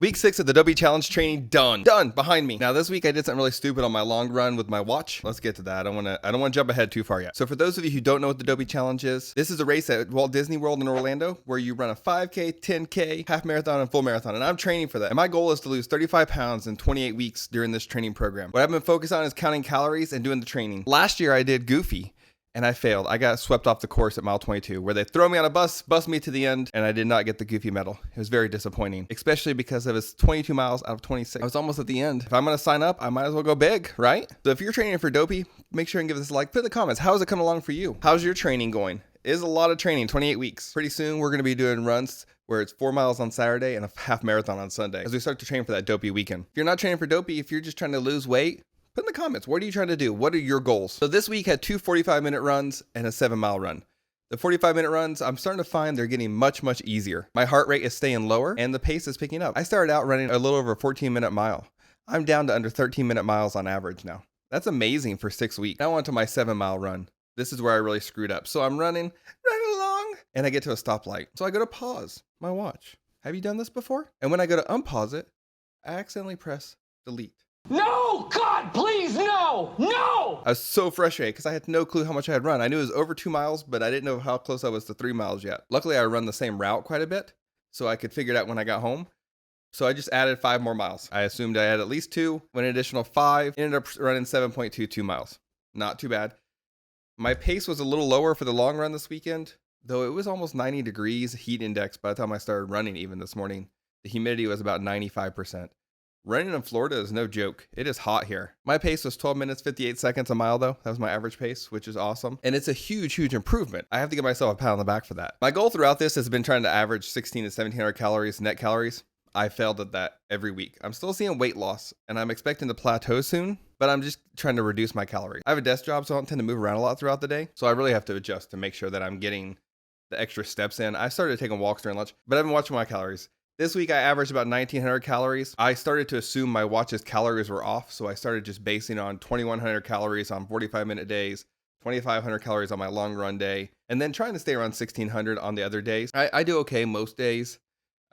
Week 6 of the Dopey Challenge training done behind me. Now this week I did something really stupid on my long run with my watch. Let's get to that. I don't want to jump ahead too far yet. So for those of you who don't know what the Dopey Challenge is, this is a race at Walt Disney World in Orlando where you run a 5K, 10K, half marathon, and full marathon. And I'm training for that. And my goal is to lose 35 pounds in 28 weeks during this training program. What I've been focused on is counting calories and doing the training. Last year I did Goofy. And I failed. I got swept off the course at mile 22, where they throw me on a bus, bus me to the end, and I did not get the Goofy medal. It was very disappointing, especially because it was 22 miles out of 26. I was almost at the end. If I'm going to sign up, I might as well go big, right? So if you're training for Dopey, make sure and give this a like. Put in the comments, how is it coming along for you? How's your training going? It is a lot of training, 28 weeks. Pretty soon, we're going to be doing runs where it's 4 miles on Saturday and a half marathon on Sunday as we start to train for that Dopey weekend. If you're not training for Dopey, if you're just trying to lose weight, put in the comments, what are you trying to do? What are your goals? So this week had two 45-minute runs and a 7-mile run. The 45-minute runs, I'm starting to find they're getting much, much easier. My heart rate is staying lower and the pace is picking up. I started out running a little over a 14-minute mile. I'm down to under 13-minute miles on average now. That's amazing for 6 weeks. Now on to my 7-mile run. This is where I really screwed up. So I'm running along and I get to a stoplight. So I go to pause my watch. Have you done this before? And when I go to unpause it, I accidentally press delete. No! God, please, no! No! I was so frustrated because I had no clue how much I had run. I knew it was over 2 miles, but I didn't know how close I was to 3 miles yet. Luckily, I run the same route quite a bit, so I could figure it out when I got home. So I just added 5 more miles. I assumed I had at least 2, went an additional 5, ended up running 7.22 miles. Not too bad. My pace was a little lower for the long run this weekend, though it was almost 90 degrees heat index by the time I started running even this morning. The humidity was about 95%. Running in Florida is no joke. It is hot here. My pace was 12 minutes, 58 seconds a mile though. That was my average pace, which is awesome. And it's a huge, huge improvement. I have to give myself a pat on the back for that. My goal throughout this has been trying to average 16 to 1700 calories, net calories. I failed at that every week. I'm still seeing weight loss and I'm expecting to plateau soon, but I'm just trying to reduce my calories. I have a desk job, so I don't tend to move around a lot throughout the day. So I really have to adjust to make sure that I'm getting the extra steps in. I started taking walks during lunch, but I've been watching my calories. This week I averaged about 1900 calories. I started to assume my watch's calories were off, so I started just basing on 2100 calories on 45-minute days, 2500 calories on my long run day, and then trying to stay around 1600 on the other days. I do okay most days.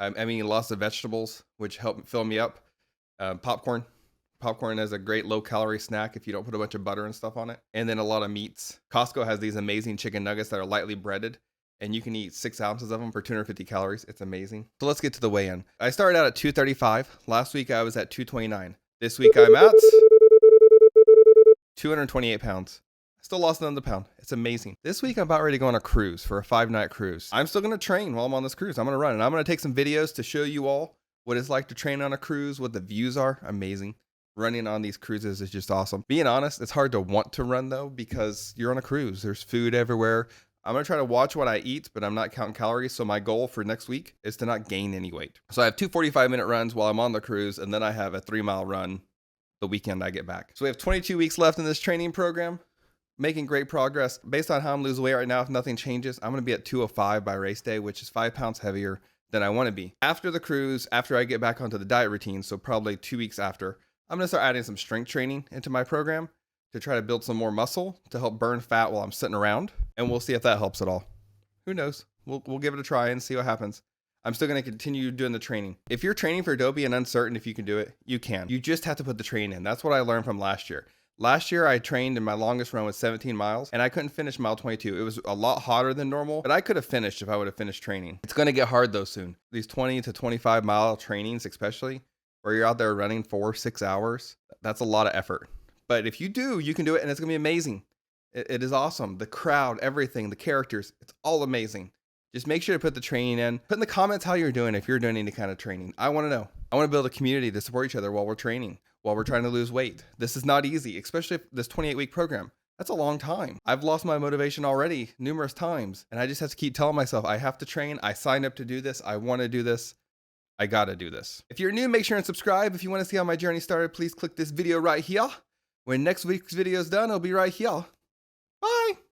I'm eating lots of vegetables, which help fill me up. Popcorn. Popcorn is a great low-calorie snack if you don't put a bunch of butter and stuff on it. And then a lot of meats. Costco has these amazing chicken nuggets that are lightly breaded, and you can eat 6 ounces of them for 250 calories. It's amazing. So let's get to the weigh-in. I started out at 235. Last week I was at 229. This week I'm at 228 pounds. Still lost another pound. It's amazing. This week I'm about ready to go on a cruise for a 5-night cruise. I'm still going to train while I'm on this cruise. I'm going to run and I'm going to take some videos to show you all what it's like to train on a cruise, what the views are. Amazing. Running on these cruises is just awesome. Being honest, it's hard to want to run though because you're on a cruise. There's food everywhere. I'm going to try to watch what I eat, but I'm not counting calories. So my goal for next week is to not gain any weight. So I have 2 45-minute runs while I'm on the cruise, and then I have a 3-mile run the weekend I get back. So we have 22 weeks left in this training program, making great progress. Based on how I'm losing weight right now, if nothing changes, I'm going to be at 205 by race day, which is 5 pounds heavier than I want to be. After the cruise, after I get back onto the diet routine, so probably 2 weeks after, I'm going to start adding some strength training into my program to try to build some more muscle to help burn fat while I'm sitting around. And we'll see if that helps at all. Who knows? We'll give it a try and see what happens. I'm still going to continue doing the training. If you're training for Dopey and uncertain if you can do it, you can. You just have to put the training in. That's what I learned from last year. Last year, I trained and my longest run was 17 miles and I couldn't finish mile 22. It was a lot hotter than normal, but I could have finished if I would have finished training. It's going to get hard though soon. These 20 to 25 mile trainings, especially where you're out there running 4-6 hours, that's a lot of effort. But if you do, you can do it and it's going to be amazing. It is awesome. The crowd, everything, the characters, it's all amazing. Just make sure to put the training in. Put in the comments how you're doing if you're doing any kind of training. I want to know. I want to build a community to support each other while we're training, while we're trying to lose weight. This is not easy, especially this 28-week program. That's a long time. I've lost my motivation already numerous times, and I just have to keep telling myself, I have to train. I signed up to do this. I want to do this. I got to do this. If you're new, make sure and subscribe. If you want to see how my journey started, please click this video right here. When next week's video is done, it'll be right here. Bye.